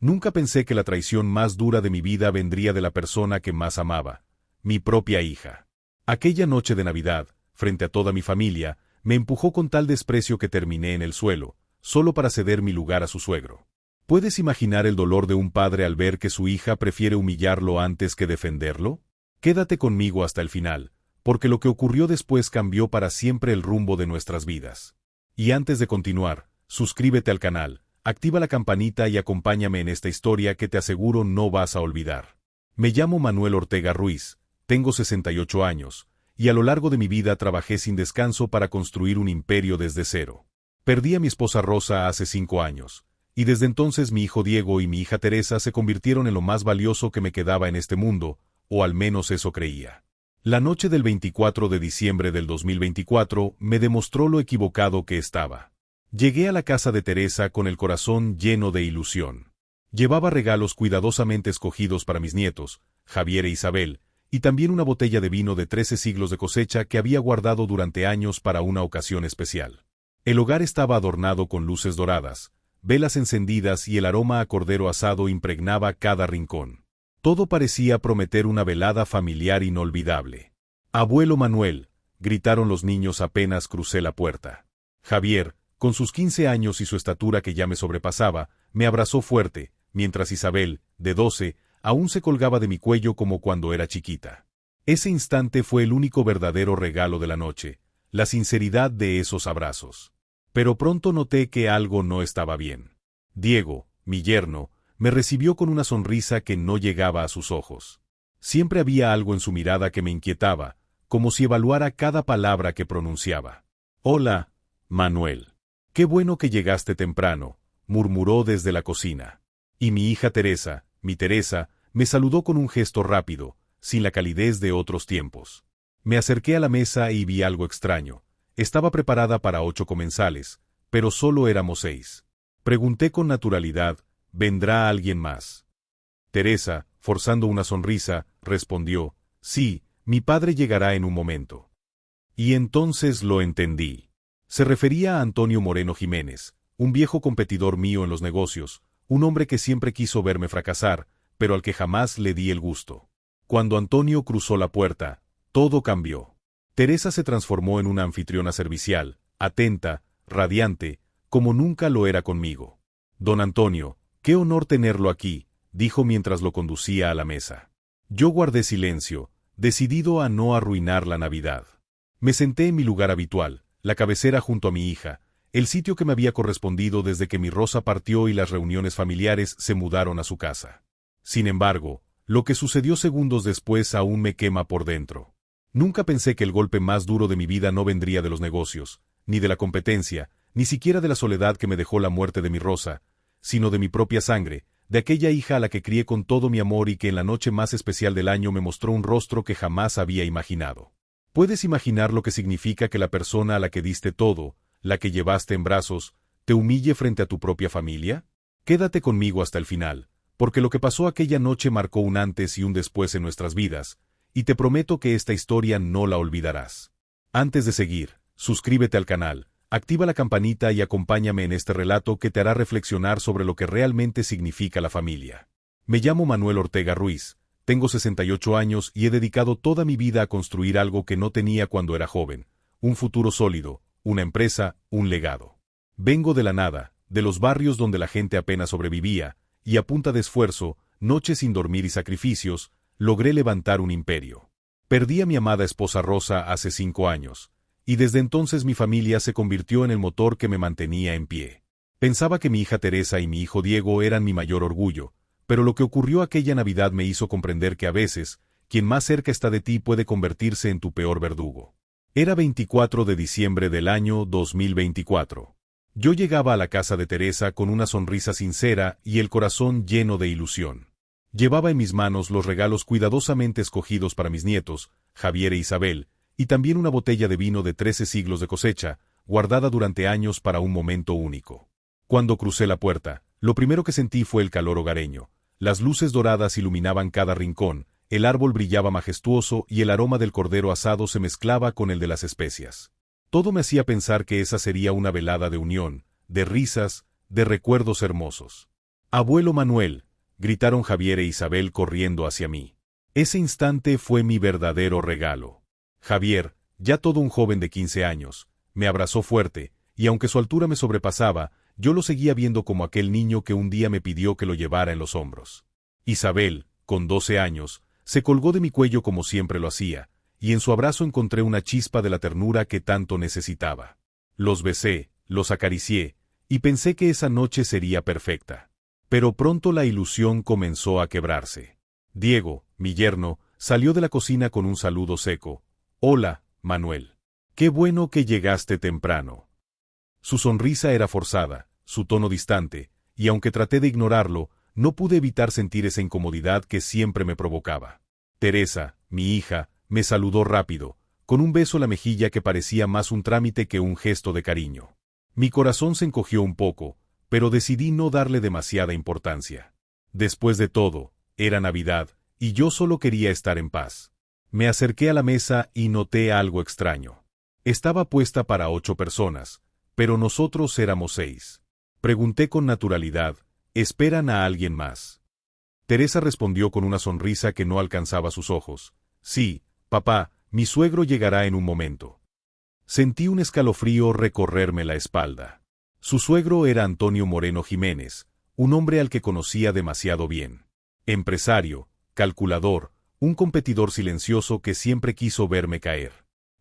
Nunca pensé que la traición más dura de mi vida vendría de la persona que más amaba, mi propia hija. Aquella noche de Navidad, frente a toda mi familia, me empujó con tal desprecio que terminé en el suelo, solo para ceder mi lugar a su suegro. ¿Puedes imaginar el dolor de un padre al ver que su hija prefiere humillarlo antes que defenderlo? Quédate conmigo hasta el final, porque lo que ocurrió después cambió para siempre el rumbo de nuestras vidas. Y antes de continuar, suscríbete al canal, activa la campanita y acompáñame en esta historia que te aseguro no vas a olvidar. Me llamo Manuel Ortega Ruiz, tengo 68 años, y a lo largo de mi vida trabajé sin descanso para construir un imperio desde cero. Perdí a mi esposa Rosa hace 5 años, y desde entonces mi hijo Diego y mi hija Teresa se convirtieron en lo más valioso que me quedaba en este mundo, o al menos eso creía. La noche del 24 de diciembre del 2024 me demostró lo equivocado que estaba. Llegué a la casa de Teresa con el corazón lleno de ilusión. Llevaba regalos cuidadosamente escogidos para mis nietos, Javier e Isabel, y también una botella de vino de 13 siglos de cosecha que había guardado durante años para una ocasión especial. El hogar estaba adornado con luces doradas, velas encendidas y el aroma a cordero asado impregnaba cada rincón. Todo parecía prometer una velada familiar inolvidable. «Abuelo Manuel», gritaron los niños apenas crucé la puerta. Javier, con sus 15 años y su estatura que ya me sobrepasaba, me abrazó fuerte, mientras Isabel, de 12, aún se colgaba de mi cuello como cuando era chiquita. Ese instante fue el único verdadero regalo de la noche, la sinceridad de esos abrazos. Pero pronto noté que algo no estaba bien. Diego, mi yerno, me recibió con una sonrisa que no llegaba a sus ojos. Siempre había algo en su mirada que me inquietaba, como si evaluara cada palabra que pronunciaba. «Hola, Manuel. Qué bueno que llegaste temprano», murmuró desde la cocina. Y mi hija Teresa, mi Teresa, me saludó con un gesto rápido, sin la calidez de otros tiempos. Me acerqué a la mesa y vi algo extraño. Estaba preparada para 8 comensales, pero solo éramos 6. Pregunté con naturalidad, ¿vendrá alguien más? Teresa, forzando una sonrisa, respondió, «Sí, mi padre llegará en un momento». Y entonces lo entendí. Se refería a Antonio Moreno Jiménez, un viejo competidor mío en los negocios, un hombre que siempre quiso verme fracasar, pero al que jamás le di el gusto. Cuando Antonio cruzó la puerta, todo cambió. Teresa se transformó en una anfitriona servicial, atenta, radiante, como nunca lo era conmigo. «Don Antonio, qué honor tenerlo aquí», dijo mientras lo conducía a la mesa. Yo guardé silencio, decidido a no arruinar la Navidad. Me senté en mi lugar habitual, la cabecera junto a mi hija, el sitio que me había correspondido desde que mi Rosa partió y las reuniones familiares se mudaron a su casa. Sin embargo, lo que sucedió segundos después aún me quema por dentro. Nunca pensé que el golpe más duro de mi vida no vendría de los negocios, ni de la competencia, ni siquiera de la soledad que me dejó la muerte de mi Rosa, sino de mi propia sangre, de aquella hija a la que crié con todo mi amor y que en la noche más especial del año me mostró un rostro que jamás había imaginado. ¿Puedes imaginar lo que significa que la persona a la que diste todo, la que llevaste en brazos, te humille frente a tu propia familia? Quédate conmigo hasta el final, porque lo que pasó aquella noche marcó un antes y un después en nuestras vidas, y te prometo que esta historia no la olvidarás. Antes de seguir, suscríbete al canal, activa la campanita y acompáñame en este relato que te hará reflexionar sobre lo que realmente significa la familia. Me llamo Manuel Ortega Ruiz, tengo 68 años y he dedicado toda mi vida a construir algo que no tenía cuando era joven, un futuro sólido, una empresa, un legado. Vengo de la nada, de los barrios donde la gente apenas sobrevivía, y a punta de esfuerzo, noches sin dormir y sacrificios, logré levantar un imperio. Perdí a mi amada esposa Rosa hace 5 años, y desde entonces mi familia se convirtió en el motor que me mantenía en pie. Pensaba que mi hija Teresa y mi hijo Diego eran mi mayor orgullo, pero lo que ocurrió aquella Navidad me hizo comprender que a veces, quien más cerca está de ti puede convertirse en tu peor verdugo. Era 24 de diciembre del año 2024. Yo llegaba a la casa de Teresa con una sonrisa sincera y el corazón lleno de ilusión. Llevaba en mis manos los regalos cuidadosamente escogidos para mis nietos, Javier e Isabel, y también una botella de vino de 13 siglos de cosecha, guardada durante años para un momento único. Cuando crucé la puerta, lo primero que sentí fue el calor hogareño. Las luces doradas iluminaban cada rincón, el árbol brillaba majestuoso y el aroma del cordero asado se mezclaba con el de las especias. Todo me hacía pensar que esa sería una velada de unión, de risas, de recuerdos hermosos. Abuelo Manuel, gritaron Javier e Isabel corriendo hacia mí. Ese instante fue mi verdadero regalo. Javier, ya todo un joven de 15 años, me abrazó fuerte, y aunque su altura me sobrepasaba, yo lo seguía viendo como aquel niño que un día me pidió que lo llevara en los hombros. Isabel, con 12 años, se colgó de mi cuello como siempre lo hacía, y en su abrazo encontré una chispa de la ternura que tanto necesitaba. Los besé, los acaricié, y pensé que esa noche sería perfecta. Pero pronto la ilusión comenzó a quebrarse. Diego, mi yerno, salió de la cocina con un saludo seco. «Hola, Manuel. Qué bueno que llegaste temprano». Su sonrisa era forzada, su tono distante, y aunque traté de ignorarlo, no pude evitar sentir esa incomodidad que siempre me provocaba. Teresa, mi hija, me saludó rápido, con un beso en la mejilla que parecía más un trámite que un gesto de cariño. Mi corazón se encogió un poco, pero decidí no darle demasiada importancia. Después de todo, era Navidad, y yo solo quería estar en paz. Me acerqué a la mesa y noté algo extraño. Estaba puesta para 8 personas, pero nosotros éramos 6. Pregunté con naturalidad, ¿esperan a alguien más? Teresa respondió con una sonrisa que no alcanzaba sus ojos. Sí, papá, mi suegro llegará en un momento. Sentí un escalofrío recorrerme la espalda. Su suegro era Antonio Moreno Jiménez, un hombre al que conocía demasiado bien. Empresario, calculador, un competidor silencioso que siempre quiso verme caer.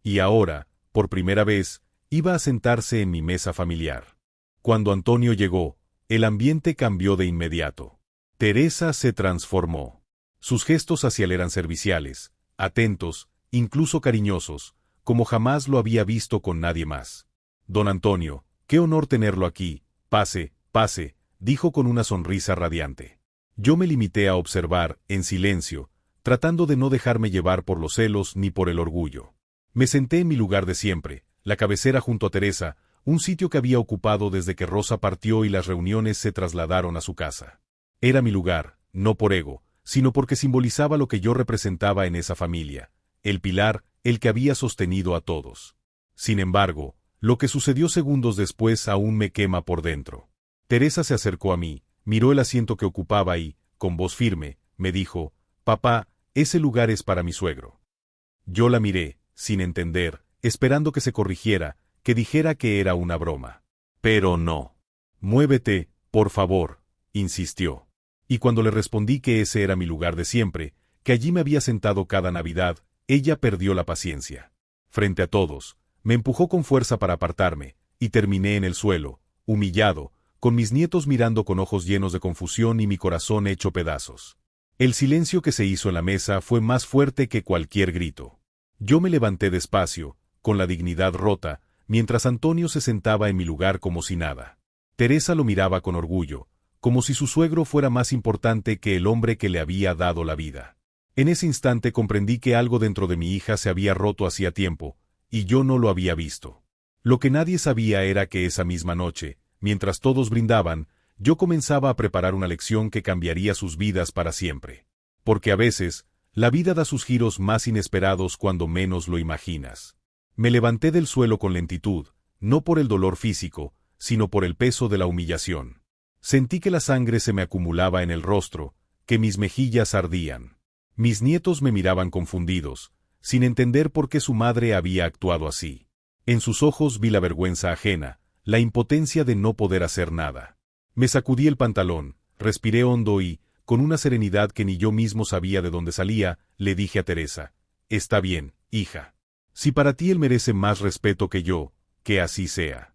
Y ahora, por primera vez, iba a sentarse en mi mesa familiar. Cuando Antonio llegó, el ambiente cambió de inmediato. Teresa se transformó. Sus gestos hacia él eran serviciales, atentos, incluso cariñosos, como jamás lo había visto con nadie más. Don Antonio, qué honor tenerlo aquí, pase, pase, dijo con una sonrisa radiante. Yo me limité a observar, en silencio, tratando de no dejarme llevar por los celos ni por el orgullo. Me senté en mi lugar de siempre, la cabecera junto a Teresa, un sitio que había ocupado desde que Rosa partió y las reuniones se trasladaron a su casa. Era mi lugar, no por ego, sino porque simbolizaba lo que yo representaba en esa familia, el pilar, el que había sostenido a todos. Sin embargo, lo que sucedió segundos después aún me quema por dentro. Teresa se acercó a mí, miró el asiento que ocupaba y, con voz firme, me dijo, «Papá, ese lugar es para mi suegro». Yo la miré, sin entender, esperando que se corrigiera, que dijera que era una broma. Pero no. «Muévete, por favor», insistió. Y cuando le respondí que ese era mi lugar de siempre, que allí me había sentado cada Navidad, ella perdió la paciencia. Frente a todos, me empujó con fuerza para apartarme, y terminé en el suelo, humillado, con mis nietos mirando con ojos llenos de confusión y mi corazón hecho pedazos. El silencio que se hizo en la mesa fue más fuerte que cualquier grito. Yo me levanté despacio, con la dignidad rota, mientras Antonio se sentaba en mi lugar como si nada. Teresa lo miraba con orgullo, como si su suegro fuera más importante que el hombre que le había dado la vida. En ese instante comprendí que algo dentro de mi hija se había roto hacía tiempo, y yo no lo había visto. Lo que nadie sabía era que esa misma noche, mientras todos brindaban, yo comenzaba a preparar una lección que cambiaría sus vidas para siempre. Porque a veces, la vida da sus giros más inesperados cuando menos lo imaginas. Me levanté del suelo con lentitud, no por el dolor físico, sino por el peso de la humillación. Sentí que la sangre se me acumulaba en el rostro, que mis mejillas ardían. Mis nietos me miraban confundidos, sin entender por qué su madre había actuado así. En sus ojos vi la vergüenza ajena, la impotencia de no poder hacer nada. Me sacudí el pantalón, respiré hondo y, con una serenidad que ni yo mismo sabía de dónde salía, le dije a Teresa, «Está bien, hija. Si para ti él merece más respeto que yo, que así sea».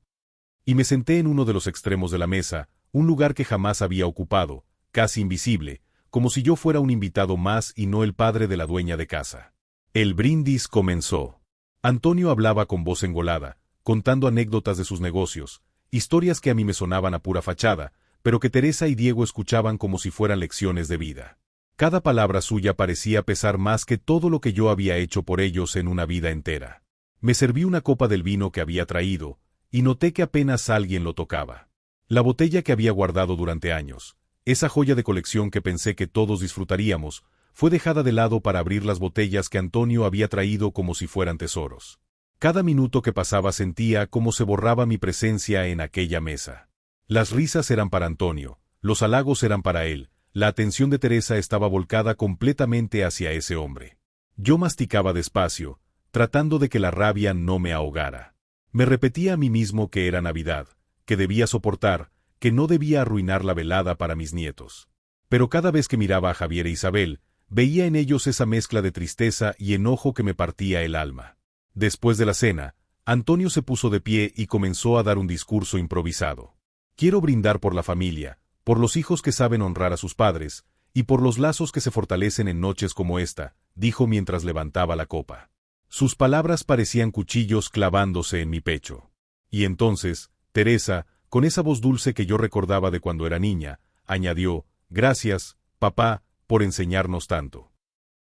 Y me senté en uno de los extremos de la mesa, un lugar que jamás había ocupado, casi invisible, como si yo fuera un invitado más y no el padre de la dueña de casa. El brindis comenzó. Antonio hablaba con voz engolada, contando anécdotas de sus negocios, historias que a mí me sonaban a pura fachada, pero que Teresa y Diego escuchaban como si fueran lecciones de vida. Cada palabra suya parecía pesar más que todo lo que yo había hecho por ellos en una vida entera. Me serví una copa del vino que había traído, y noté que apenas alguien lo tocaba. La botella que había guardado durante años, esa joya de colección que pensé que todos disfrutaríamos, fue dejada de lado para abrir las botellas que Antonio había traído como si fueran tesoros. Cada minuto que pasaba sentía cómo se borraba mi presencia en aquella mesa. Las risas eran para Antonio, Los halagos eran para él, la atención de Teresa estaba volcada completamente hacia ese hombre. Yo masticaba despacio, tratando de que la rabia no me ahogara. Me repetía a mí mismo que era Navidad, que debía soportar, que no debía arruinar la velada para mis nietos. Pero cada vez que miraba a Javier e Isabel, veía en ellos esa mezcla de tristeza y enojo que me partía el alma. Después de la cena, Antonio se puso de pie y comenzó a dar un discurso improvisado. Quiero brindar por la familia, por los hijos que saben honrar a sus padres, y por los lazos que se fortalecen en noches como esta, dijo mientras levantaba la copa. Sus palabras parecían cuchillos clavándose en mi pecho. Y entonces, Teresa, con esa voz dulce que yo recordaba de cuando era niña, añadió, «Gracias, papá, por enseñarnos tanto».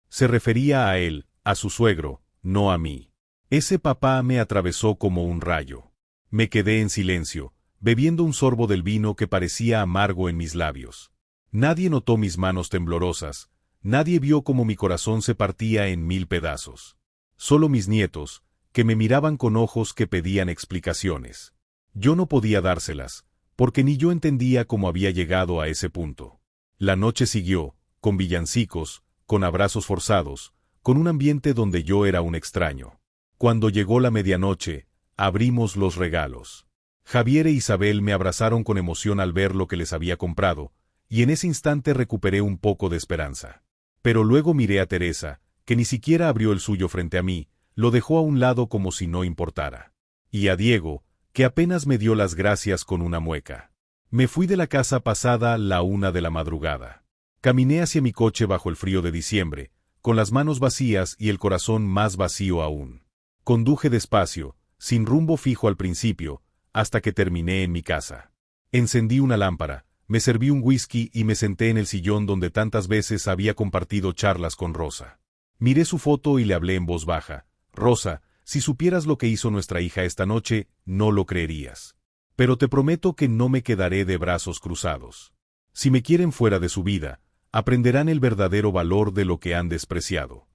Se refería a él, a su suegro, no a mí. Ese papá me atravesó como un rayo. Me quedé en silencio, bebiendo un sorbo del vino que parecía amargo en mis labios. Nadie notó mis manos temblorosas, nadie vio cómo mi corazón se partía en 1000 pedazos. Solo mis nietos, que me miraban con ojos que pedían explicaciones. Yo no podía dárselas, porque ni yo entendía cómo había llegado a ese punto. La noche siguió, con villancicos, con abrazos forzados, con un ambiente donde yo era un extraño. Cuando llegó la medianoche, abrimos los regalos. Javier e Isabel me abrazaron con emoción al ver lo que les había comprado, y en ese instante recuperé un poco de esperanza. Pero luego miré a Teresa, que ni siquiera abrió el suyo frente a mí, lo dejó a un lado como si no importara. Y a Diego, que apenas me dio las gracias con una mueca. Me fui de la casa pasada la 1 de la madrugada. Caminé hacia mi coche bajo el frío de diciembre, con las manos vacías y el corazón más vacío aún. Conduje despacio, sin rumbo fijo al principio, hasta que terminé en mi casa. Encendí una lámpara, me serví un whisky y me senté en el sillón donde tantas veces había compartido charlas con Rosa. Miré su foto y le hablé en voz baja. Rosa, si supieras lo que hizo nuestra hija esta noche, no lo creerías. Pero te prometo que no me quedaré de brazos cruzados. Si me quieren fuera de su vida, aprenderán el verdadero valor de lo que han despreciado.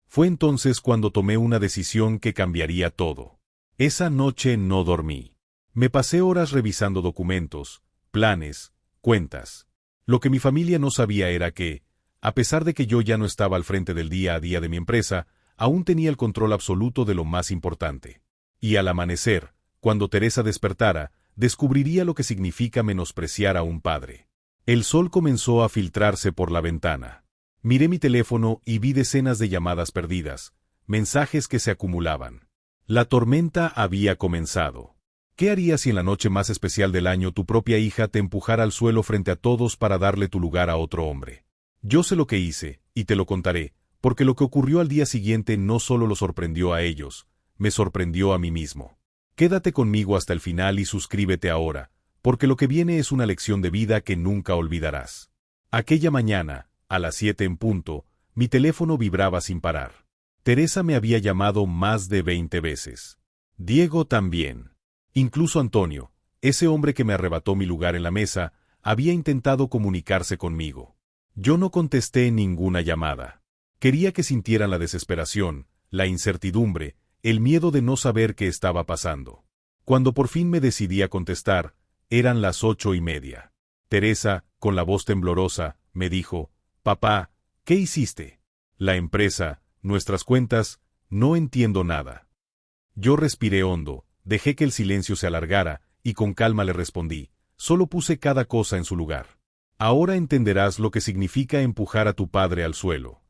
Fue entonces cuando tomé una decisión que cambiaría todo. Esa noche no dormí. Me pasé horas revisando documentos, planes, cuentas. Lo que mi familia no sabía era que, a pesar de que yo ya no estaba al frente del día a día de mi empresa, aún tenía el control absoluto de lo más importante. Y al amanecer, cuando Teresa despertara, descubriría lo que significa menospreciar a un padre. El sol comenzó a filtrarse por la ventana. Miré mi teléfono y vi decenas de llamadas perdidas, mensajes que se acumulaban. La tormenta había comenzado. ¿Qué harías si en la noche más especial del año tu propia hija te empujara al suelo frente a todos para darle tu lugar a otro hombre? Yo sé lo que hice, y te lo contaré, porque lo que ocurrió al día siguiente no solo los sorprendió a ellos, me sorprendió a mí mismo. Quédate conmigo hasta el final y suscríbete ahora, porque lo que viene es una lección de vida que nunca olvidarás. Aquella mañana, a las 7 en punto, mi teléfono vibraba sin parar. Teresa me había llamado más de 20 veces. Diego también. Incluso Antonio, ese hombre que me arrebató mi lugar en la mesa, había intentado comunicarse conmigo. Yo no contesté ninguna llamada. Quería que sintieran la desesperación, la incertidumbre, el miedo de no saber qué estaba pasando. Cuando por fin me decidí a contestar, eran las 8:30. Teresa, con la voz temblorosa, me dijo, «Papá, ¿qué hiciste? La empresa, nuestras cuentas, no entiendo nada». Yo respiré hondo, dejé que el silencio se alargara, y con calma le respondí, «Solo puse cada cosa en su lugar. Ahora entenderás lo que significa empujar a tu padre al suelo».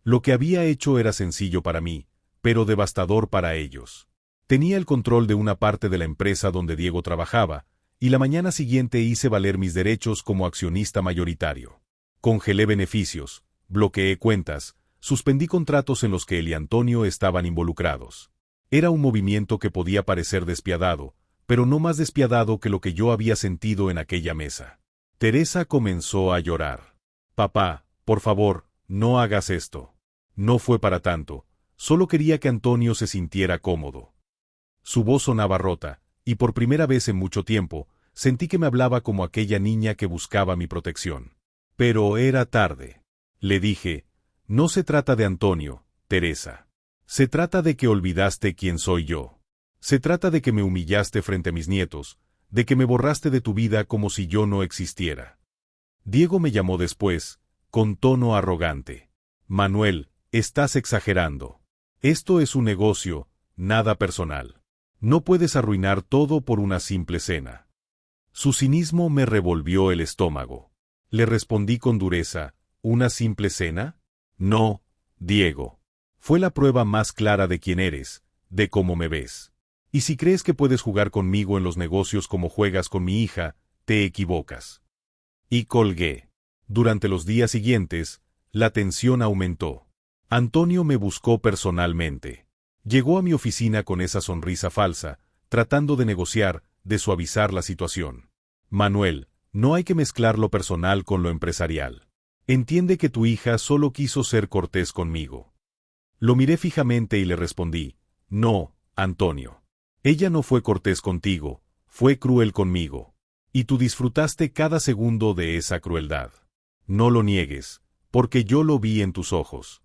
Lo que había hecho era sencillo para mí, pero devastador para ellos. Tenía el control de una parte de la empresa donde Diego trabajaba, y la mañana siguiente hice valer mis derechos como accionista mayoritario. Congelé beneficios, bloqueé cuentas, suspendí contratos en los que él y Antonio estaban involucrados. Era un movimiento que podía parecer despiadado, pero no más despiadado que lo que yo había sentido en aquella mesa. Teresa comenzó a llorar. «Papá, por favor, no hagas esto». No fue para tanto, solo quería que Antonio se sintiera cómodo. Su voz sonaba rota, y por primera vez en mucho tiempo, sentí que me hablaba como aquella niña que buscaba mi protección. Pero era tarde. Le dije, «No se trata de Antonio, Teresa. Se trata de que olvidaste quién soy yo. Se trata de que me humillaste frente a mis nietos, de que me borraste de tu vida como si yo no existiera. Diego me llamó después, con tono arrogante. Manuel, estás exagerando. Esto es un negocio, nada personal. No puedes arruinar todo por una simple cena. Su cinismo me revolvió el estómago. Le respondí con dureza, ¿una simple cena? No, Diego. Fue la prueba más clara de quién eres, de cómo me ves. Y si crees que puedes jugar conmigo en los negocios como juegas con mi hija, te equivocas. Y colgué. Durante los días siguientes, la tensión aumentó. Antonio me buscó personalmente. Llegó a mi oficina con esa sonrisa falsa, tratando de negociar, de suavizar la situación. Manuel, no hay que mezclar lo personal con lo empresarial. Entiende que tu hija solo quiso ser cortés conmigo. Lo miré fijamente y le respondí, no, Antonio. Ella no fue cortés contigo, fue cruel conmigo. Y tú disfrutaste cada segundo de esa crueldad. No lo niegues, porque yo lo vi en tus ojos.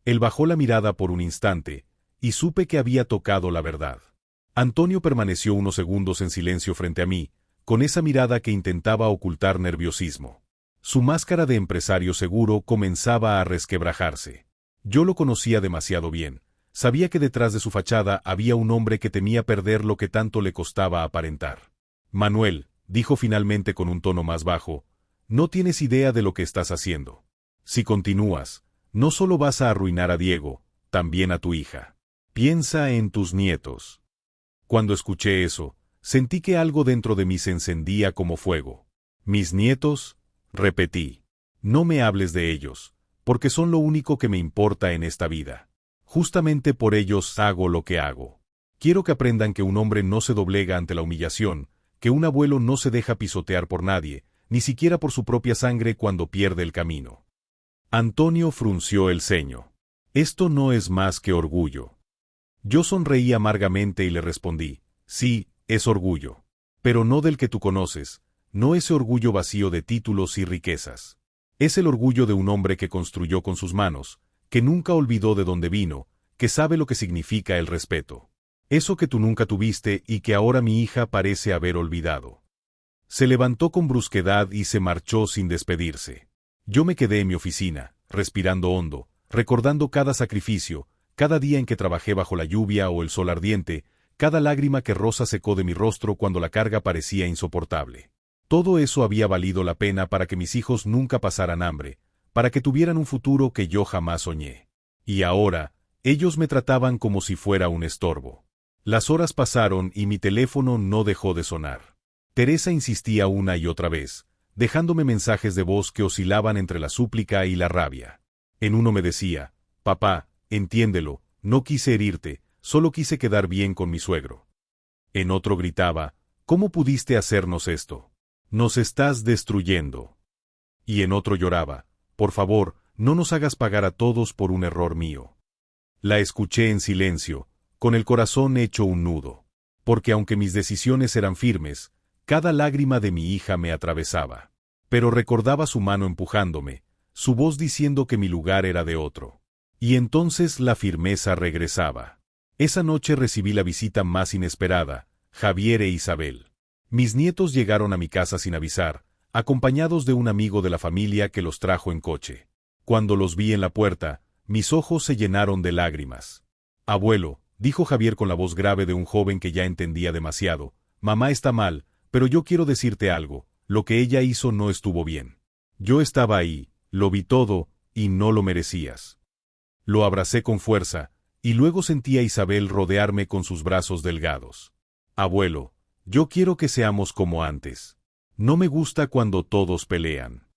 Él bajó la mirada por un instante, y supe que había tocado la verdad. Antonio permaneció unos segundos en silencio frente a mí, con esa mirada que intentaba ocultar nerviosismo. Su máscara de empresario seguro comenzaba a resquebrajarse. Yo lo conocía demasiado bien. Sabía que detrás de su fachada había un hombre que temía perder lo que tanto le costaba aparentar. Manuel, dijo finalmente con un tono más bajo, no tienes idea de lo que estás haciendo. Si continúas, no solo vas a arruinar a Diego, también a tu hija. Piensa en tus nietos. Cuando escuché eso, sentí que algo dentro de mí se encendía como fuego. ¿Mis nietos? Repetí. No me hables de ellos, porque son lo único que me importa en esta vida. Justamente por ellos hago lo que hago. Quiero que aprendan que un hombre no se doblega ante la humillación, que un abuelo no se deja pisotear por nadie, ni siquiera por su propia sangre cuando pierde el camino. Antonio frunció el ceño. Esto no es más que orgullo. Yo sonreí amargamente y le respondí, sí, es orgullo. Pero no del que tú conoces, no ese orgullo vacío de títulos y riquezas. Es el orgullo de un hombre que construyó con sus manos, que nunca olvidó de dónde vino, que sabe lo que significa el respeto. Eso que tú nunca tuviste y que ahora mi hija parece haber olvidado. Se levantó con brusquedad y se marchó sin despedirse. Yo me quedé en mi oficina, respirando hondo, recordando cada sacrificio, cada día en que trabajé bajo la lluvia o el sol ardiente, cada lágrima que Rosa secó de mi rostro cuando la carga parecía insoportable. Todo eso había valido la pena para que mis hijos nunca pasaran hambre, para que tuvieran un futuro que yo jamás soñé. Y ahora, ellos me trataban como si fuera un estorbo. Las horas pasaron y mi teléfono no dejó de sonar. Teresa insistía una y otra vez, dejándome mensajes de voz que oscilaban entre la súplica y la rabia. En uno me decía, papá, entiéndelo, no quise herirte, solo quise quedar bien con mi suegro. En otro gritaba, ¿cómo pudiste hacernos esto? Nos estás destruyendo. Y en otro lloraba, por favor, no nos hagas pagar a todos por un error mío. La escuché en silencio, con el corazón hecho un nudo, porque aunque mis decisiones eran firmes, cada lágrima de mi hija me atravesaba. Pero recordaba su mano empujándome, su voz diciendo que mi lugar era de otro. Y entonces la firmeza regresaba. Esa noche recibí la visita más inesperada, Javier e Isabel. Mis nietos llegaron a mi casa sin avisar, acompañados de un amigo de la familia que los trajo en coche. Cuando los vi en la puerta, mis ojos se llenaron de lágrimas. Abuelo, dijo Javier con la voz grave de un joven que ya entendía demasiado, mamá está mal, pero yo quiero decirte algo, lo que ella hizo no estuvo bien. Yo estaba ahí, lo vi todo, y no lo merecías. Lo abracé con fuerza, y luego sentí a Isabel rodearme con sus brazos delgados. Abuelo, yo quiero que seamos como antes. No me gusta cuando todos pelean.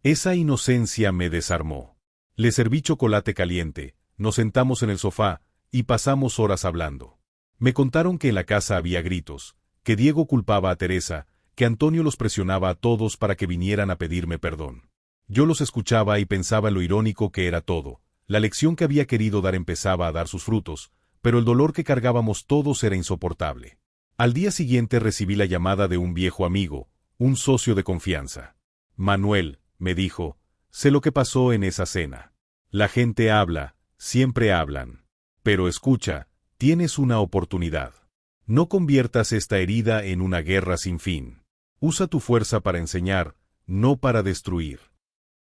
Esa inocencia me desarmó. Le serví chocolate caliente, nos sentamos en el sofá, y pasamos horas hablando. Me contaron que en la casa había gritos, que Diego culpaba a Teresa, que Antonio los presionaba a todos para que vinieran a pedirme perdón. Yo los escuchaba y pensaba en lo irónico que era todo. La lección que había querido dar empezaba a dar sus frutos, pero el dolor que cargábamos todos era insoportable. Al día siguiente recibí la llamada de un viejo amigo, un socio de confianza. Manuel, me dijo, sé lo que pasó en esa cena. La gente habla, siempre hablan. Pero escucha, tienes una oportunidad. No conviertas esta herida en una guerra sin fin. Usa tu fuerza para enseñar, no para destruir.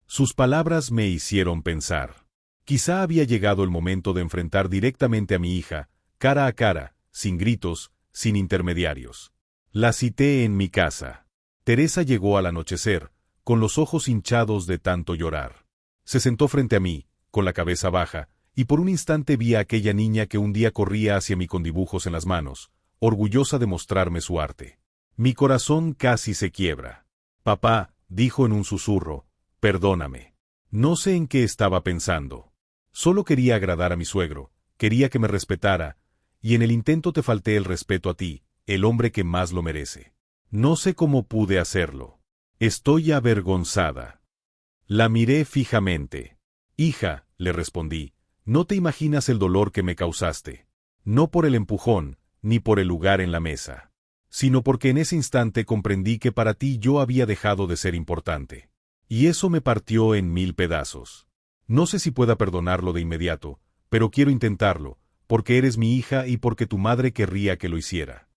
Sus palabras me hicieron pensar. Quizá había llegado el momento de enfrentar directamente a mi hija, cara a cara, sin gritos, sin intermediarios. La cité en mi casa. Teresa llegó al anochecer, con los ojos hinchados de tanto llorar. Se sentó frente a mí, con la cabeza baja, y por un instante vi a aquella niña que un día corría hacia mí con dibujos en las manos, orgullosa de mostrarme su arte. Mi corazón casi se quiebra. Papá, dijo en un susurro, perdóname. No sé en qué estaba pensando. Solo quería agradar a mi suegro, quería que me respetara, y en el intento te falté el respeto a ti, el hombre que más lo merece. No sé cómo pude hacerlo. Estoy avergonzada. La miré fijamente. Hija, le respondí, no te imaginas el dolor que me causaste. No por el empujón, ni por el lugar en la mesa, sino porque en ese instante comprendí que para ti yo había dejado de ser importante. Y eso me partió en 1000 pedazos. No sé si pueda perdonarlo de inmediato, pero quiero intentarlo, porque eres mi hija y porque tu madre querría que lo hiciera.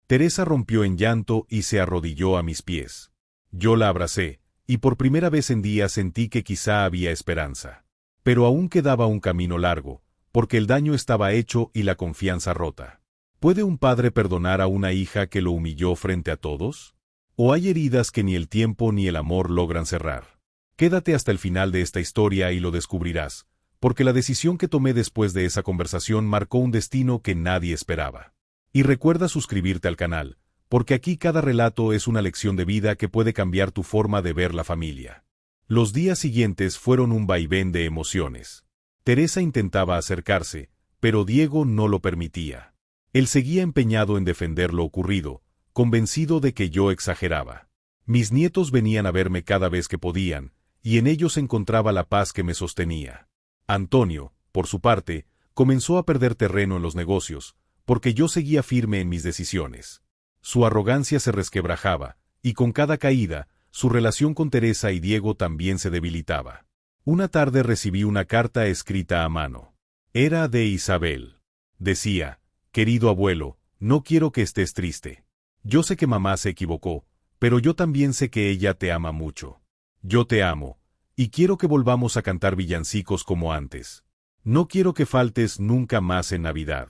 Teresa rompió en llanto y se arrodilló a mis pies. Yo la abracé, y por primera vez en días sentí que quizá había esperanza. Pero aún quedaba un camino largo, porque el daño estaba hecho y la confianza rota. ¿Puede un padre perdonar a una hija que lo humilló frente a todos? ¿O hay heridas que ni el tiempo ni el amor logran cerrar? Quédate hasta el final de esta historia y lo descubrirás, porque la decisión que tomé después de esa conversación marcó un destino que nadie esperaba. Y recuerda suscribirte al canal, porque aquí cada relato es una lección de vida que puede cambiar tu forma de ver la familia. Los días siguientes fueron un vaivén de emociones. Teresa intentaba acercarse, pero Diego no lo permitía. Él seguía empeñado en defender lo ocurrido, convencido de que yo exageraba. Mis nietos venían a verme cada vez que podían, y en ellos encontraba la paz que me sostenía. Antonio, por su parte, comenzó a perder terreno en los negocios, porque yo seguía firme en mis decisiones. Su arrogancia se resquebrajaba, y con cada caída, su relación con Teresa y Diego también se debilitaba. Una tarde recibí una carta escrita a mano. Era de Isabel. Decía, querido abuelo, no quiero que estés triste. Yo sé que mamá se equivocó, pero yo también sé que ella te ama mucho. Yo te amo, y quiero que volvamos a cantar villancicos como antes. No quiero que faltes nunca más en Navidad.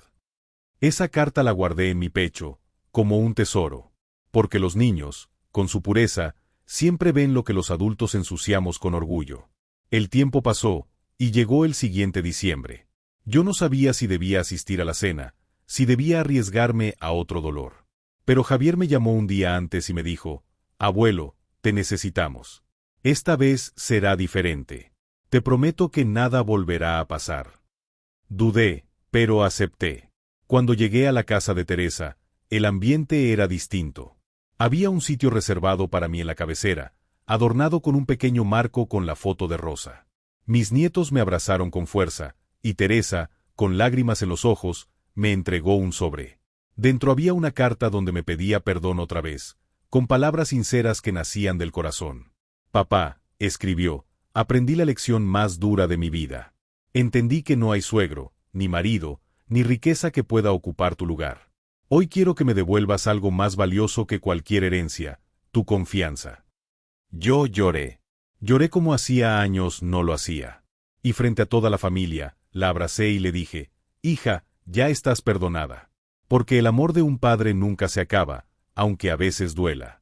Esa carta la guardé en mi pecho, como un tesoro, porque los niños, con su pureza, siempre ven lo que los adultos ensuciamos con orgullo. El tiempo pasó, y llegó el siguiente diciembre. Yo no sabía si debía asistir a la cena, si debía arriesgarme a otro dolor. Pero Javier me llamó un día antes y me dijo, abuelo, te necesitamos. Esta vez será diferente. Te prometo que nada volverá a pasar. Dudé, pero acepté. Cuando llegué a la casa de Teresa, el ambiente era distinto. Había un sitio reservado para mí en la cabecera, adornado con un pequeño marco con la foto de Rosa. Mis nietos me abrazaron con fuerza, y Teresa, con lágrimas en los ojos, me entregó un sobre. Dentro había una carta donde me pedía perdón otra vez, con palabras sinceras que nacían del corazón. Papá, escribió, aprendí la lección más dura de mi vida. Entendí que no hay suegro, ni marido, ni riqueza que pueda ocupar tu lugar. Hoy quiero que me devuelvas algo más valioso que cualquier herencia, tu confianza. Yo lloré. Lloré como hacía años no lo hacía. Y frente a toda la familia, la abracé y le dije, hija, ya estás perdonada. Porque el amor de un padre nunca se acaba, aunque a veces duela.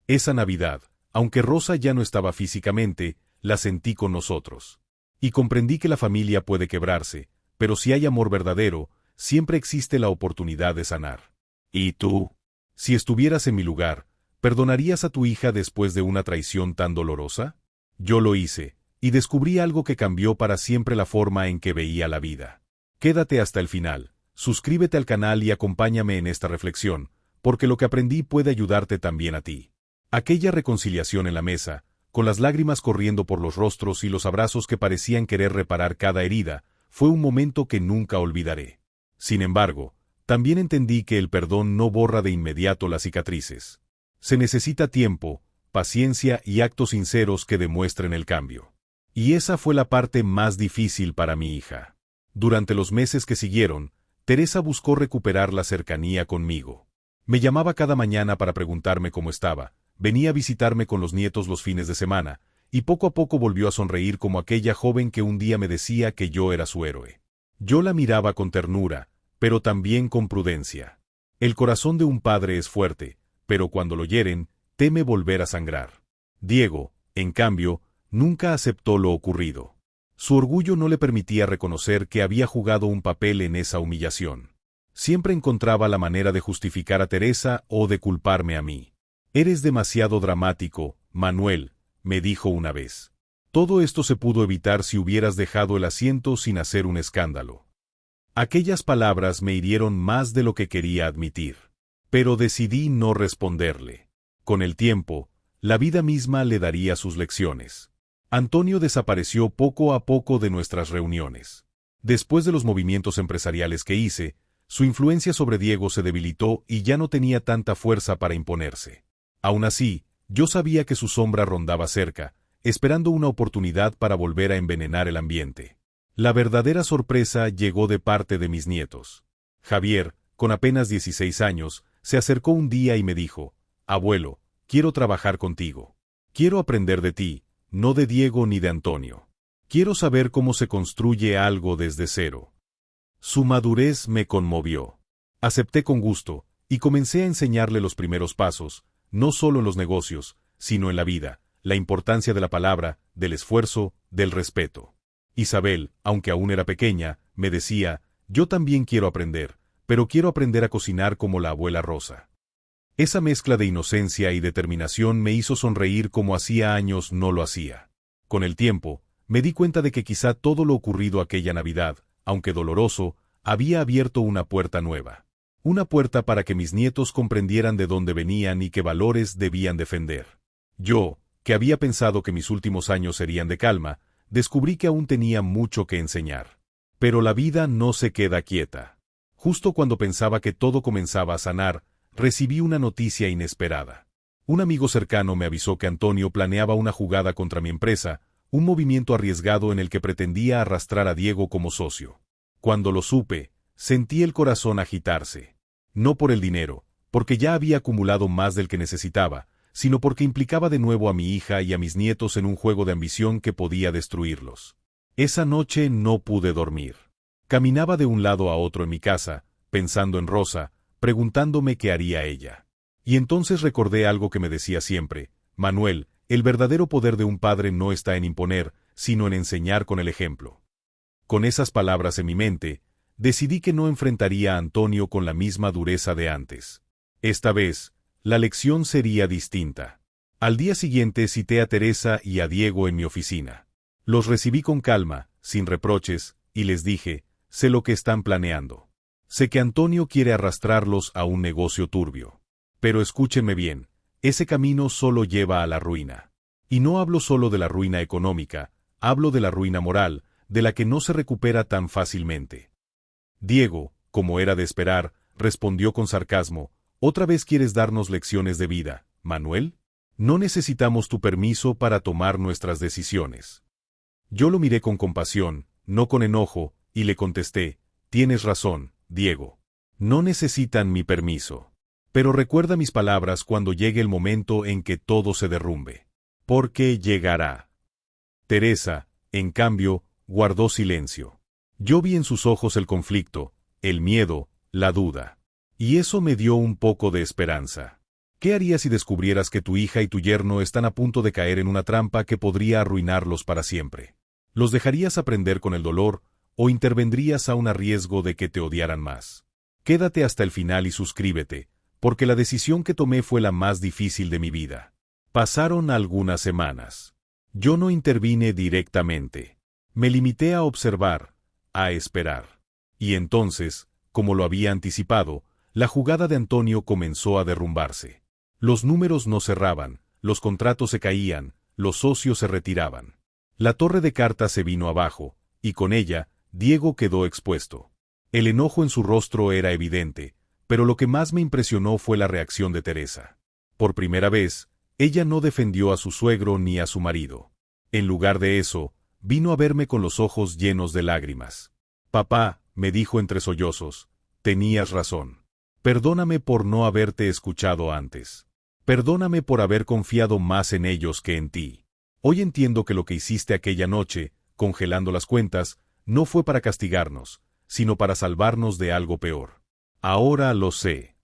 Esa Navidad, aunque Rosa ya no estaba físicamente, la sentí con nosotros. Y comprendí que la familia puede quebrarse, pero si hay amor verdadero, siempre existe la oportunidad de sanar. ¿Y tú? Si estuvieras en mi lugar, ¿perdonarías a tu hija después de una traición tan dolorosa? Yo lo hice, y descubrí algo que cambió para siempre la forma en que veía la vida. Quédate hasta el final, suscríbete al canal y acompáñame en esta reflexión, porque lo que aprendí puede ayudarte también a ti. Aquella reconciliación en la mesa, con las lágrimas corriendo por los rostros y los abrazos que parecían querer reparar cada herida, fue un momento que nunca olvidaré. Sin embargo, también entendí que el perdón no borra de inmediato las cicatrices. Se necesita tiempo, paciencia y actos sinceros que demuestren el cambio. Y esa fue la parte más difícil para mi hija. Durante los meses que siguieron, Teresa buscó recuperar la cercanía conmigo. Me llamaba cada mañana para preguntarme cómo estaba, venía a visitarme con los nietos los fines de semana, y poco a poco volvió a sonreír como aquella joven que un día me decía que yo era su héroe. Yo la miraba con ternura, pero también con prudencia. El corazón de un padre es fuerte, pero cuando lo hieren, teme volver a sangrar. Diego, en cambio, nunca aceptó lo ocurrido. Su orgullo no le permitía reconocer que había jugado un papel en esa humillación. Siempre encontraba la manera de justificar a Teresa o de culparme a mí. «Eres demasiado dramático, Manuel», me dijo una vez. «Todo esto se pudo evitar si hubieras dejado el asiento sin hacer un escándalo». Aquellas palabras me hirieron más de lo que quería admitir. Pero decidí no responderle. Con el tiempo, la vida misma le daría sus lecciones. Antonio desapareció poco a poco de nuestras reuniones. Después de los movimientos empresariales que hice, su influencia sobre Diego se debilitó y ya no tenía tanta fuerza para imponerse. Aún así, yo sabía que su sombra rondaba cerca, esperando una oportunidad para volver a envenenar el ambiente. La verdadera sorpresa llegó de parte de mis nietos. Javier, con apenas 16 años, se acercó un día y me dijo: «Abuelo, quiero trabajar contigo. Quiero aprender de ti, no de Diego ni de Antonio. Quiero saber cómo se construye algo desde cero». Su madurez me conmovió. Acepté con gusto, y comencé a enseñarle los primeros pasos, no solo en los negocios, sino en la vida, la importancia de la palabra, del esfuerzo, del respeto. Isabel, aunque aún era pequeña, me decía: «Yo también quiero aprender, pero quiero aprender a cocinar como la abuela Rosa». Esa mezcla de inocencia y determinación me hizo sonreír como hacía años no lo hacía. Con el tiempo, me di cuenta de que quizá todo lo ocurrido aquella Navidad, aunque doloroso, había abierto una puerta nueva. Una puerta para que mis nietos comprendieran de dónde venían y qué valores debían defender. Yo, que había pensado que mis últimos años serían de calma, descubrí que aún tenía mucho que enseñar. Pero la vida no se queda quieta. Justo cuando pensaba que todo comenzaba a sanar, recibí una noticia inesperada. Un amigo cercano me avisó que Antonio planeaba una jugada contra mi empresa, un movimiento arriesgado en el que pretendía arrastrar a Diego como socio. Cuando lo supe, sentí el corazón agitarse. No por el dinero, porque ya había acumulado más del que necesitaba, sino porque implicaba de nuevo a mi hija y a mis nietos en un juego de ambición que podía destruirlos. Esa noche no pude dormir. Caminaba de un lado a otro en mi casa, pensando en Rosa, preguntándome qué haría ella. Y entonces recordé algo que me decía siempre: «Manuel, el verdadero poder de un padre no está en imponer, sino en enseñar con el ejemplo». Con esas palabras en mi mente, decidí que no enfrentaría a Antonio con la misma dureza de antes. Esta vez, la lección sería distinta. Al día siguiente cité a Teresa y a Diego en mi oficina. Los recibí con calma, sin reproches, y les dije: «Sé lo que están planeando. Sé que Antonio quiere arrastrarlos a un negocio turbio. Pero escúchenme bien, ese camino solo lleva a la ruina. Y no hablo solo de la ruina económica, hablo de la ruina moral, de la que no se recupera tan fácilmente». Diego, como era de esperar, respondió con sarcasmo: «¿Otra vez quieres darnos lecciones de vida, Manuel? No necesitamos tu permiso para tomar nuestras decisiones». Yo lo miré con compasión, no con enojo, y le contesté: «Tienes razón, Diego. No necesitan mi permiso. Pero recuerda mis palabras cuando llegue el momento en que todo se derrumbe. Porque llegará». Teresa, en cambio, guardó silencio. Yo vi en sus ojos el conflicto, el miedo, la duda. Y eso me dio un poco de esperanza. ¿Qué harías si descubrieras que tu hija y tu yerno están a punto de caer en una trampa que podría arruinarlos para siempre? ¿Los dejarías aprender con el dolor o intervendrías aún a riesgo de que te odiaran más? Quédate hasta el final y suscríbete, porque la decisión que tomé fue la más difícil de mi vida. Pasaron algunas semanas. Yo no intervine directamente. Me limité a observar, a esperar. Y entonces, como lo había anticipado, la jugada de Antonio comenzó a derrumbarse. Los números no cerraban, los contratos se caían, los socios se retiraban. La torre de cartas se vino abajo, y con ella, Diego quedó expuesto. El enojo en su rostro era evidente, pero lo que más me impresionó fue la reacción de Teresa. Por primera vez, ella no defendió a su suegro ni a su marido. En lugar de eso, vino a verme con los ojos llenos de lágrimas. «Papá», me dijo entre sollozos, «tenías razón. Perdóname por no haberte escuchado antes. Perdóname por haber confiado más en ellos que en ti. Hoy entiendo que lo que hiciste aquella noche, congelando las cuentas, no fue para castigarnos, sino para salvarnos de algo peor. Ahora lo sé.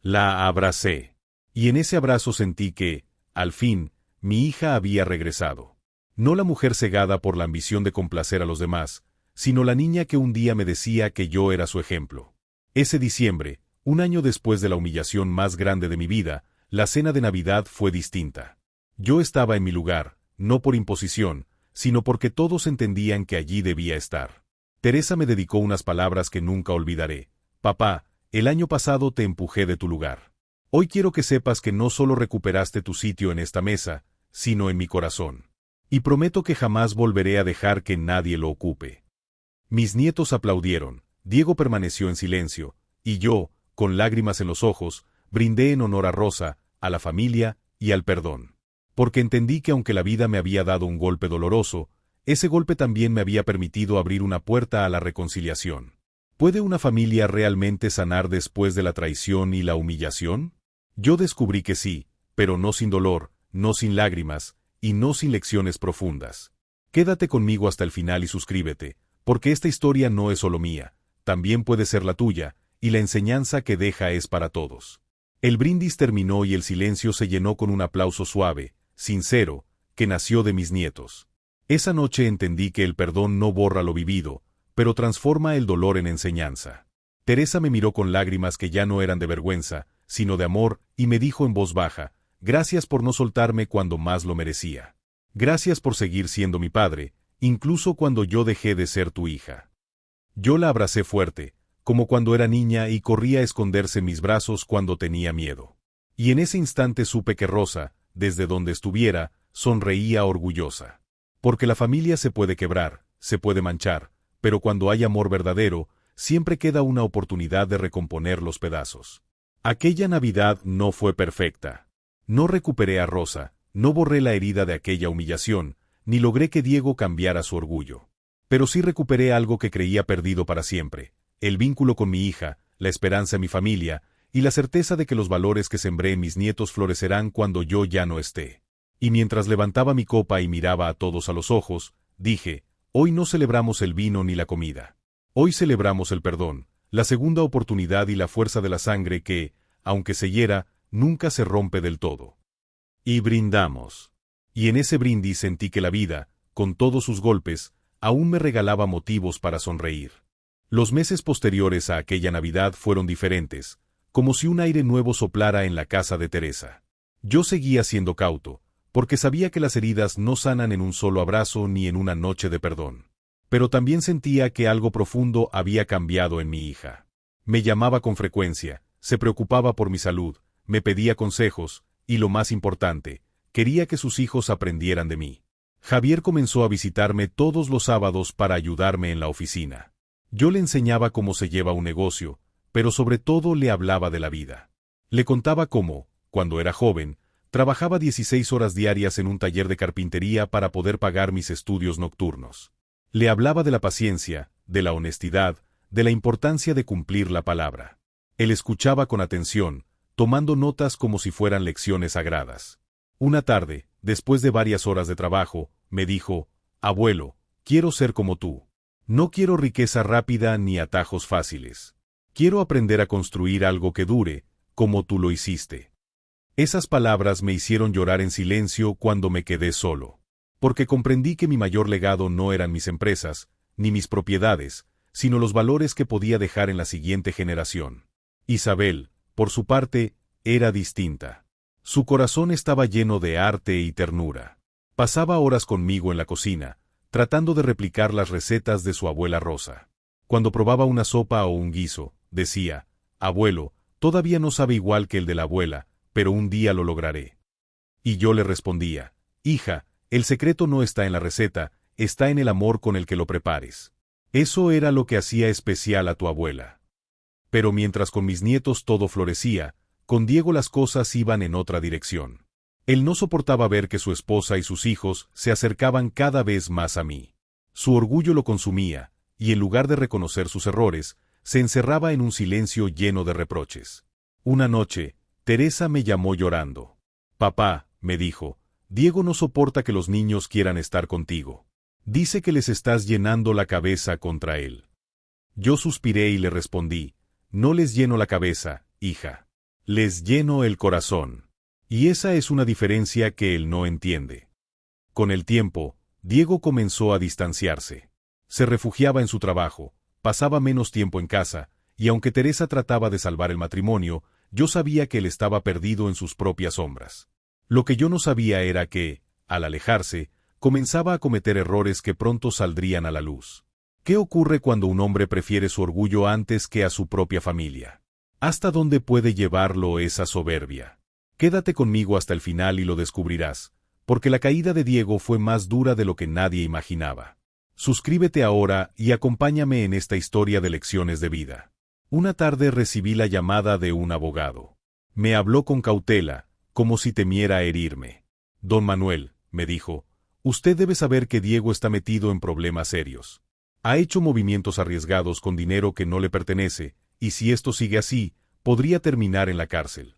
La abracé. Y en ese abrazo sentí que, al fin, mi hija había regresado. No la mujer cegada por la ambición de complacer a los demás, sino la niña que un día me decía que yo era su ejemplo. Ese diciembre, un año después de la humillación más grande de mi vida, la cena de Navidad fue distinta. Yo estaba en mi lugar, no por imposición, sino porque todos entendían que allí debía estar. Teresa me dedicó unas palabras que nunca olvidaré. Papá, el año pasado te empujé de tu lugar. Hoy quiero que sepas que no solo recuperaste tu sitio en esta mesa, sino en mi corazón. Y prometo que jamás volveré a dejar que nadie lo ocupe. Mis nietos aplaudieron, Diego permaneció en silencio, y yo, con lágrimas en los ojos, brindé en honor a Rosa, a la familia y al perdón. Porque entendí que aunque la vida me había dado un golpe doloroso, ese golpe también me había permitido abrir una puerta a la reconciliación. ¿Puede una familia realmente sanar después de la traición y la humillación? Yo descubrí que sí, pero no sin dolor, no sin lágrimas, y no sin lecciones profundas. Quédate conmigo hasta el final y suscríbete, porque esta historia no es solo mía, también puede ser la tuya, y la enseñanza que deja es para todos. El brindis terminó y el silencio se llenó con un aplauso suave, sincero, que nació de mis nietos. Esa noche entendí que el perdón no borra lo vivido, pero transforma el dolor en enseñanza. Teresa me miró con lágrimas que ya no eran de vergüenza, sino de amor, y me dijo en voz baja, gracias por no soltarme cuando más lo merecía. Gracias por seguir siendo mi padre, incluso cuando yo dejé de ser tu hija. Yo la abracé fuerte, como cuando era niña y corría a esconderse en mis brazos cuando tenía miedo. Y en ese instante supe que Rosa, desde donde estuviera, sonreía orgullosa. Porque la familia se puede quebrar, se puede manchar, pero cuando hay amor verdadero, siempre queda una oportunidad de recomponer los pedazos. Aquella Navidad no fue perfecta. No recuperé a Rosa, no borré la herida de aquella humillación, ni logré que Diego cambiara su orgullo. Pero sí recuperé algo que creía perdido para siempre, el vínculo con mi hija, la esperanza en mi familia, y la certeza de que los valores que sembré en mis nietos florecerán cuando yo ya no esté. Y mientras levantaba mi copa y miraba a todos a los ojos, dije, hoy no celebramos el vino ni la comida. Hoy celebramos el perdón, la segunda oportunidad y la fuerza de la sangre que, aunque se hiera, nunca se rompe del todo. Y brindamos. Y en ese brindis sentí que la vida, con todos sus golpes, aún me regalaba motivos para sonreír. Los meses posteriores a aquella Navidad fueron diferentes, como si un aire nuevo soplara en la casa de Teresa. Yo seguía siendo cauto, porque sabía que las heridas no sanan en un solo abrazo ni en una noche de perdón. Pero también sentía que algo profundo había cambiado en mi hija. Me llamaba con frecuencia, se preocupaba por mi salud, me pedía consejos, y lo más importante, quería que sus hijos aprendieran de mí. Javier comenzó a visitarme todos los sábados para ayudarme en la oficina. Yo le enseñaba cómo se lleva un negocio, pero sobre todo le hablaba de la vida. Le contaba cómo, cuando era joven, trabajaba 16 horas diarias en un taller de carpintería para poder pagar mis estudios nocturnos. Le hablaba de la paciencia, de la honestidad, de la importancia de cumplir la palabra. Él escuchaba con atención, tomando notas como si fueran lecciones sagradas. Una tarde, después de varias horas de trabajo, me dijo, abuelo, quiero ser como tú. No quiero riqueza rápida ni atajos fáciles. Quiero aprender a construir algo que dure, como tú lo hiciste. Esas palabras me hicieron llorar en silencio cuando me quedé solo. Porque comprendí que mi mayor legado no eran mis empresas, ni mis propiedades, sino los valores que podía dejar en la siguiente generación. Isabel, por su parte, era distinta. Su corazón estaba lleno de arte y ternura. Pasaba horas conmigo en la cocina, tratando de replicar las recetas de su abuela Rosa. Cuando probaba una sopa o un guiso, decía, abuelo, todavía no sabe igual que el de la abuela, pero un día lo lograré. Y yo le respondía, hija, el secreto no está en la receta, está en el amor con el que lo prepares. Eso era lo que hacía especial a tu abuela. Pero mientras con mis nietos todo florecía, con Diego las cosas iban en otra dirección. Él no soportaba ver que su esposa y sus hijos se acercaban cada vez más a mí. Su orgullo lo consumía, y en lugar de reconocer sus errores, se encerraba en un silencio lleno de reproches. Una noche, Teresa me llamó llorando. Papá, me dijo, Diego no soporta que los niños quieran estar contigo. Dice que les estás llenando la cabeza contra él. Yo suspiré y le respondí, no les lleno la cabeza, hija. Les lleno el corazón. Y esa es una diferencia que él no entiende. Con el tiempo, Diego comenzó a distanciarse. Se refugiaba en su trabajo, pasaba menos tiempo en casa, y aunque Teresa trataba de salvar el matrimonio, yo sabía que él estaba perdido en sus propias sombras. Lo que yo no sabía era que, al alejarse, comenzaba a cometer errores que pronto saldrían a la luz. ¿Qué ocurre cuando un hombre prefiere su orgullo antes que a su propia familia? ¿Hasta dónde puede llevarlo esa soberbia? Quédate conmigo hasta el final y lo descubrirás, porque la caída de Diego fue más dura de lo que nadie imaginaba. Suscríbete ahora y acompáñame en esta historia de lecciones de vida. Una tarde recibí la llamada de un abogado. Me habló con cautela, como si temiera herirme. Don Manuel, me dijo, usted debe saber que Diego está metido en problemas serios. Ha hecho movimientos arriesgados con dinero que no le pertenece, y si esto sigue así, podría terminar en la cárcel.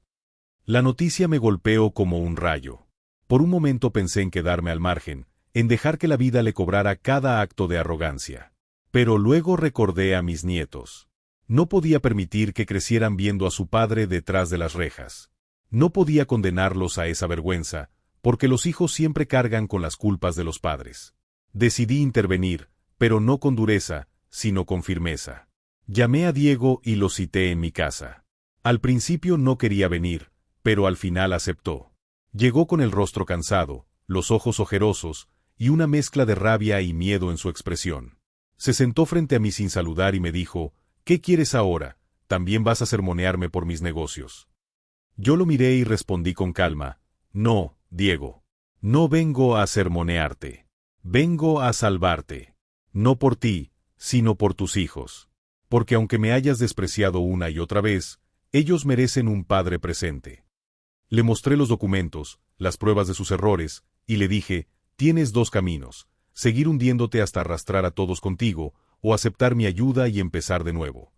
La noticia me golpeó como un rayo. Por un momento pensé en quedarme al margen, en dejar que la vida le cobrara cada acto de arrogancia. Pero luego recordé a mis nietos. No podía permitir que crecieran viendo a su padre detrás de las rejas. No podía condenarlos a esa vergüenza, porque los hijos siempre cargan con las culpas de los padres. Decidí intervenir, pero no con dureza, sino con firmeza. Llamé a Diego y lo cité en mi casa. Al principio no quería venir, pero al final aceptó. Llegó con el rostro cansado, los ojos ojerosos, y una mezcla de rabia y miedo en su expresión. Se sentó frente a mí sin saludar y me dijo, ¿qué quieres ahora? ¿También vas a sermonearme por mis negocios? Yo lo miré y respondí con calma, no, Diego. No vengo a sermonearte. Vengo a salvarte. No por ti, sino por tus hijos. Porque aunque me hayas despreciado una y otra vez, ellos merecen un padre presente. Le mostré los documentos, las pruebas de sus errores, y le dije, tienes dos caminos, seguir hundiéndote hasta arrastrar a todos contigo, o aceptar mi ayuda y empezar de nuevo.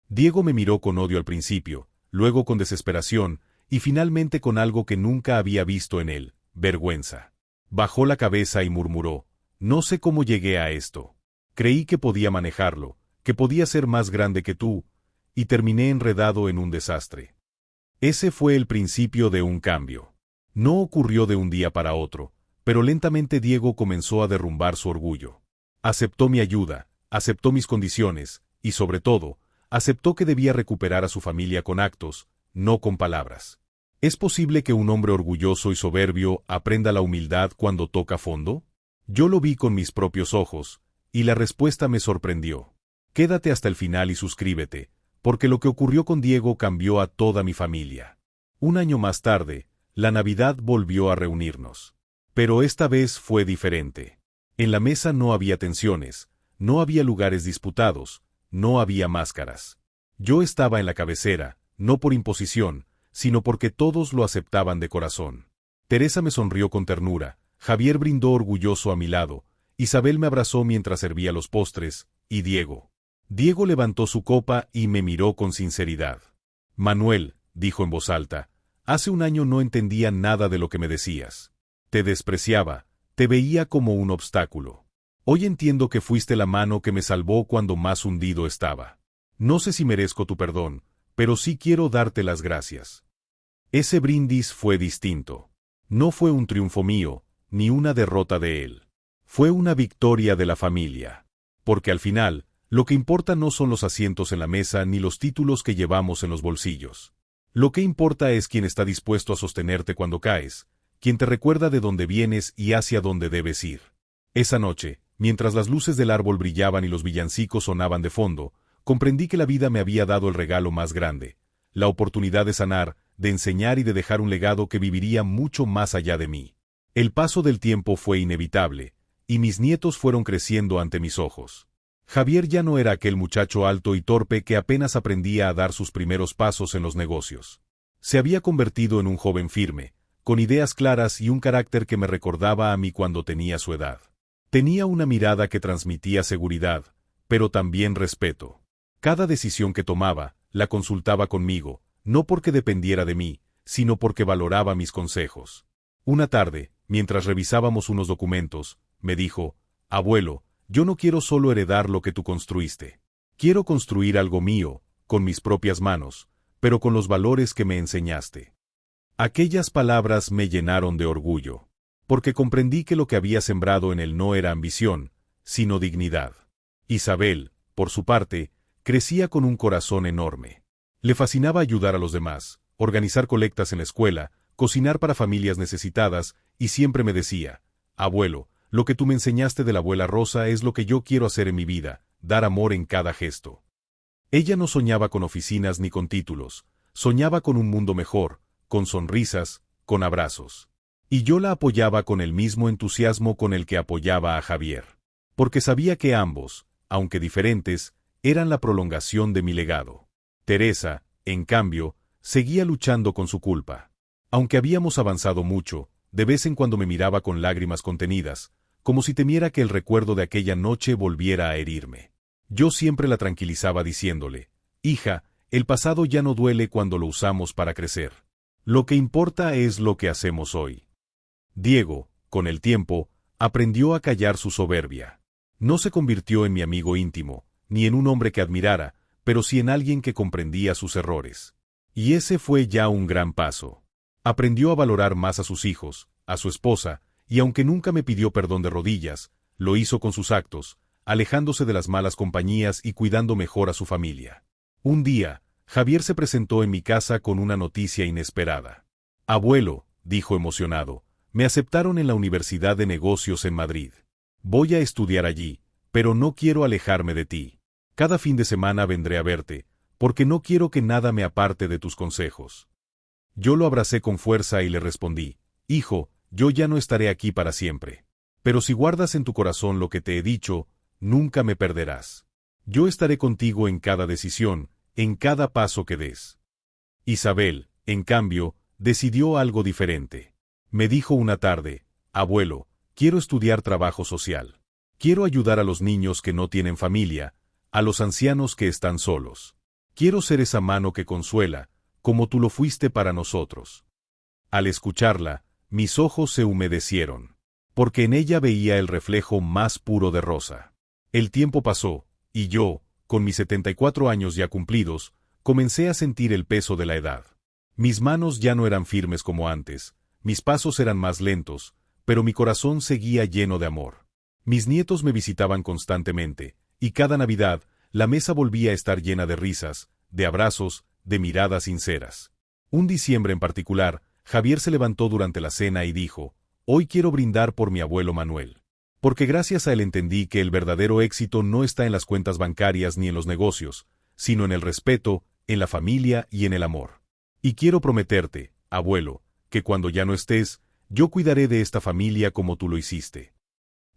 Diego me miró con odio al principio, luego con desesperación, y finalmente con algo que nunca había visto en él, vergüenza. Bajó la cabeza y murmuró, no sé cómo llegué a esto. Creí que podía manejarlo, que podía ser más grande que tú, y terminé enredado en un desastre. Ese fue el principio de un cambio. No ocurrió de un día para otro, pero lentamente Diego comenzó a derrumbar su orgullo. Aceptó mi ayuda, aceptó mis condiciones, y sobre todo, aceptó que debía recuperar a su familia con actos, no con palabras. ¿Es posible que un hombre orgulloso y soberbio aprenda la humildad cuando toca fondo? Yo lo vi con mis propios ojos, y la respuesta me sorprendió. Quédate hasta el final y suscríbete, porque lo que ocurrió con Diego cambió a toda mi familia. Un año más tarde, la Navidad volvió a reunirnos. Pero esta vez fue diferente. En la mesa no había tensiones, no había lugares disputados, no había máscaras. Yo estaba en la cabecera, no por imposición, sino porque todos lo aceptaban de corazón. Teresa me sonrió con ternura, Javier brindó orgulloso a mi lado, Isabel me abrazó mientras servía los postres, y Diego. Diego levantó su copa y me miró con sinceridad. Manuel, dijo en voz alta, hace un año no entendía nada de lo que me decías. Te despreciaba, te veía como un obstáculo. Hoy entiendo que fuiste la mano que me salvó cuando más hundido estaba. No sé si merezco tu perdón, pero sí quiero darte las gracias. Ese brindis fue distinto. No fue un triunfo mío, ni una derrota de él. Fue una victoria de la familia. Porque al final, lo que importa no son los asientos en la mesa ni los títulos que llevamos en los bolsillos. Lo que importa es quién está dispuesto a sostenerte cuando caes, quien te recuerda de dónde vienes y hacia dónde debes ir. Esa noche, mientras las luces del árbol brillaban y los villancicos sonaban de fondo, comprendí que la vida me había dado el regalo más grande, la oportunidad de sanar, de enseñar y de dejar un legado que viviría mucho más allá de mí. El paso del tiempo fue inevitable, y mis nietos fueron creciendo ante mis ojos. Javier ya no era aquel muchacho alto y torpe que apenas aprendía a dar sus primeros pasos en los negocios. Se había convertido en un joven firme, con ideas claras y un carácter que me recordaba a mí cuando tenía su edad. Tenía una mirada que transmitía seguridad, pero también respeto. Cada decisión que tomaba, la consultaba conmigo, no porque dependiera de mí, sino porque valoraba mis consejos. Una tarde, mientras revisábamos unos documentos, me dijo: «Abuelo, yo no quiero solo heredar lo que tú construiste. Quiero construir algo mío, con mis propias manos, pero con los valores que me enseñaste». Aquellas palabras me llenaron de orgullo, porque comprendí que lo que había sembrado en él no era ambición, sino dignidad. Isabel, por su parte, crecía con un corazón enorme. Le fascinaba ayudar a los demás, organizar colectas en la escuela, cocinar para familias necesitadas, y siempre me decía: «Abuelo, lo que tú me enseñaste de la abuela Rosa es lo que yo quiero hacer en mi vida, dar amor en cada gesto». Ella no soñaba con oficinas ni con títulos, soñaba con un mundo mejor, con sonrisas, con abrazos. Y yo la apoyaba con el mismo entusiasmo con el que apoyaba a Javier. Porque sabía que ambos, aunque diferentes, eran la prolongación de mi legado. Teresa, en cambio, seguía luchando con su culpa. Aunque habíamos avanzado mucho, de vez en cuando me miraba con lágrimas contenidas, como si temiera que el recuerdo de aquella noche volviera a herirme. Yo siempre la tranquilizaba diciéndole: «Hija, el pasado ya no duele cuando lo usamos para crecer. Lo que importa es lo que hacemos hoy». Diego, con el tiempo, aprendió a callar su soberbia. No se convirtió en mi amigo íntimo, ni en un hombre que admirara, pero sí en alguien que comprendía sus errores. Y ese fue ya un gran paso. Aprendió a valorar más a sus hijos, a su esposa, y aunque nunca me pidió perdón de rodillas, lo hizo con sus actos, alejándose de las malas compañías y cuidando mejor a su familia. Un día, Javier se presentó en mi casa con una noticia inesperada. «Abuelo», dijo emocionado, «me aceptaron en la Universidad de Negocios en Madrid. Voy a estudiar allí, pero no quiero alejarme de ti. Cada fin de semana vendré a verte, porque no quiero que nada me aparte de tus consejos». Yo lo abracé con fuerza y le respondí: «Hijo, yo ya no estaré aquí para siempre. Pero si guardas en tu corazón lo que te he dicho, nunca me perderás. Yo estaré contigo en cada decisión, en cada paso que des». Isabel, en cambio, decidió algo diferente. Me dijo una tarde: «Abuelo, quiero estudiar trabajo social. Quiero ayudar a los niños que no tienen familia, a los ancianos que están solos. Quiero ser esa mano que consuela, como tú lo fuiste para nosotros». Al escucharla, mis ojos se humedecieron, porque en ella veía el reflejo más puro de Rosa. El tiempo pasó, y yo, con mis 74 años ya cumplidos, comencé a sentir el peso de la edad. Mis manos ya no eran firmes como antes, mis pasos eran más lentos, pero mi corazón seguía lleno de amor. Mis nietos me visitaban constantemente, y cada Navidad, la mesa volvía a estar llena de risas, de abrazos, de miradas sinceras. Un diciembre en particular, Javier se levantó durante la cena y dijo: «Hoy quiero brindar por mi abuelo Manuel. Porque gracias a él entendí que el verdadero éxito no está en las cuentas bancarias ni en los negocios, sino en el respeto, en la familia y en el amor. Y quiero prometerte, abuelo, que cuando ya no estés, yo cuidaré de esta familia como tú lo hiciste».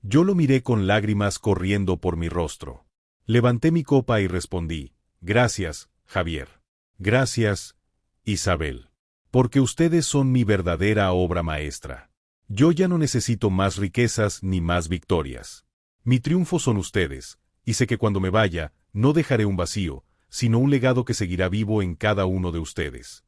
Yo lo miré con lágrimas corriendo por mi rostro. Levanté mi copa y respondí: «Gracias, Javier. Gracias, Isabel. Porque ustedes son mi verdadera obra maestra. Yo ya no necesito más riquezas ni más victorias. Mi triunfo son ustedes, y sé que cuando me vaya, no dejaré un vacío, sino un legado que seguirá vivo en cada uno de ustedes».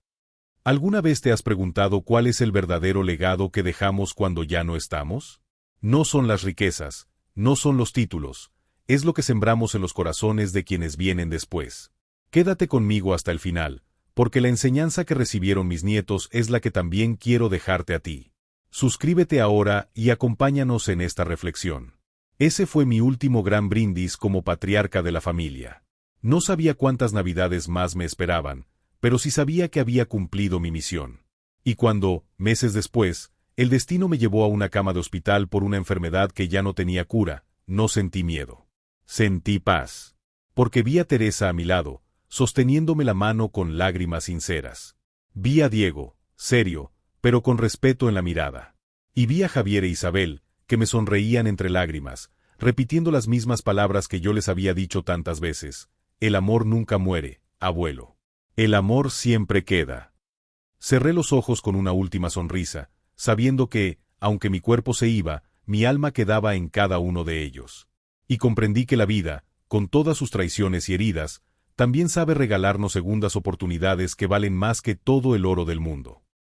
¿Alguna vez te has preguntado cuál es el verdadero legado que dejamos cuando ya no estamos? No son las riquezas, no son los títulos, es lo que sembramos en los corazones de quienes vienen después. Quédate conmigo hasta el final, porque la enseñanza que recibieron mis nietos es la que también quiero dejarte a ti. Suscríbete ahora y acompáñanos en esta reflexión. Ese fue mi último gran brindis como patriarca de la familia. No sabía cuántas navidades más me esperaban, pero sí sabía que había cumplido mi misión. Y cuando, meses después, el destino me llevó a una cama de hospital por una enfermedad que ya no tenía cura, no sentí miedo. Sentí paz. Porque vi a Teresa a mi lado, sosteniéndome la mano con lágrimas sinceras. Vi a Diego, serio, pero con respeto en la mirada. Y vi a Javier e Isabel, que me sonreían entre lágrimas, repitiendo las mismas palabras que yo les había dicho tantas veces: «El amor nunca muere, abuelo. El amor siempre queda». Cerré los ojos con una última sonrisa, sabiendo que, aunque mi cuerpo se iba, mi alma quedaba en cada uno de ellos. Y comprendí que la vida, con todas sus traiciones y heridas, también sabe regalarnos segundas oportunidades que valen más que todo el oro del mundo.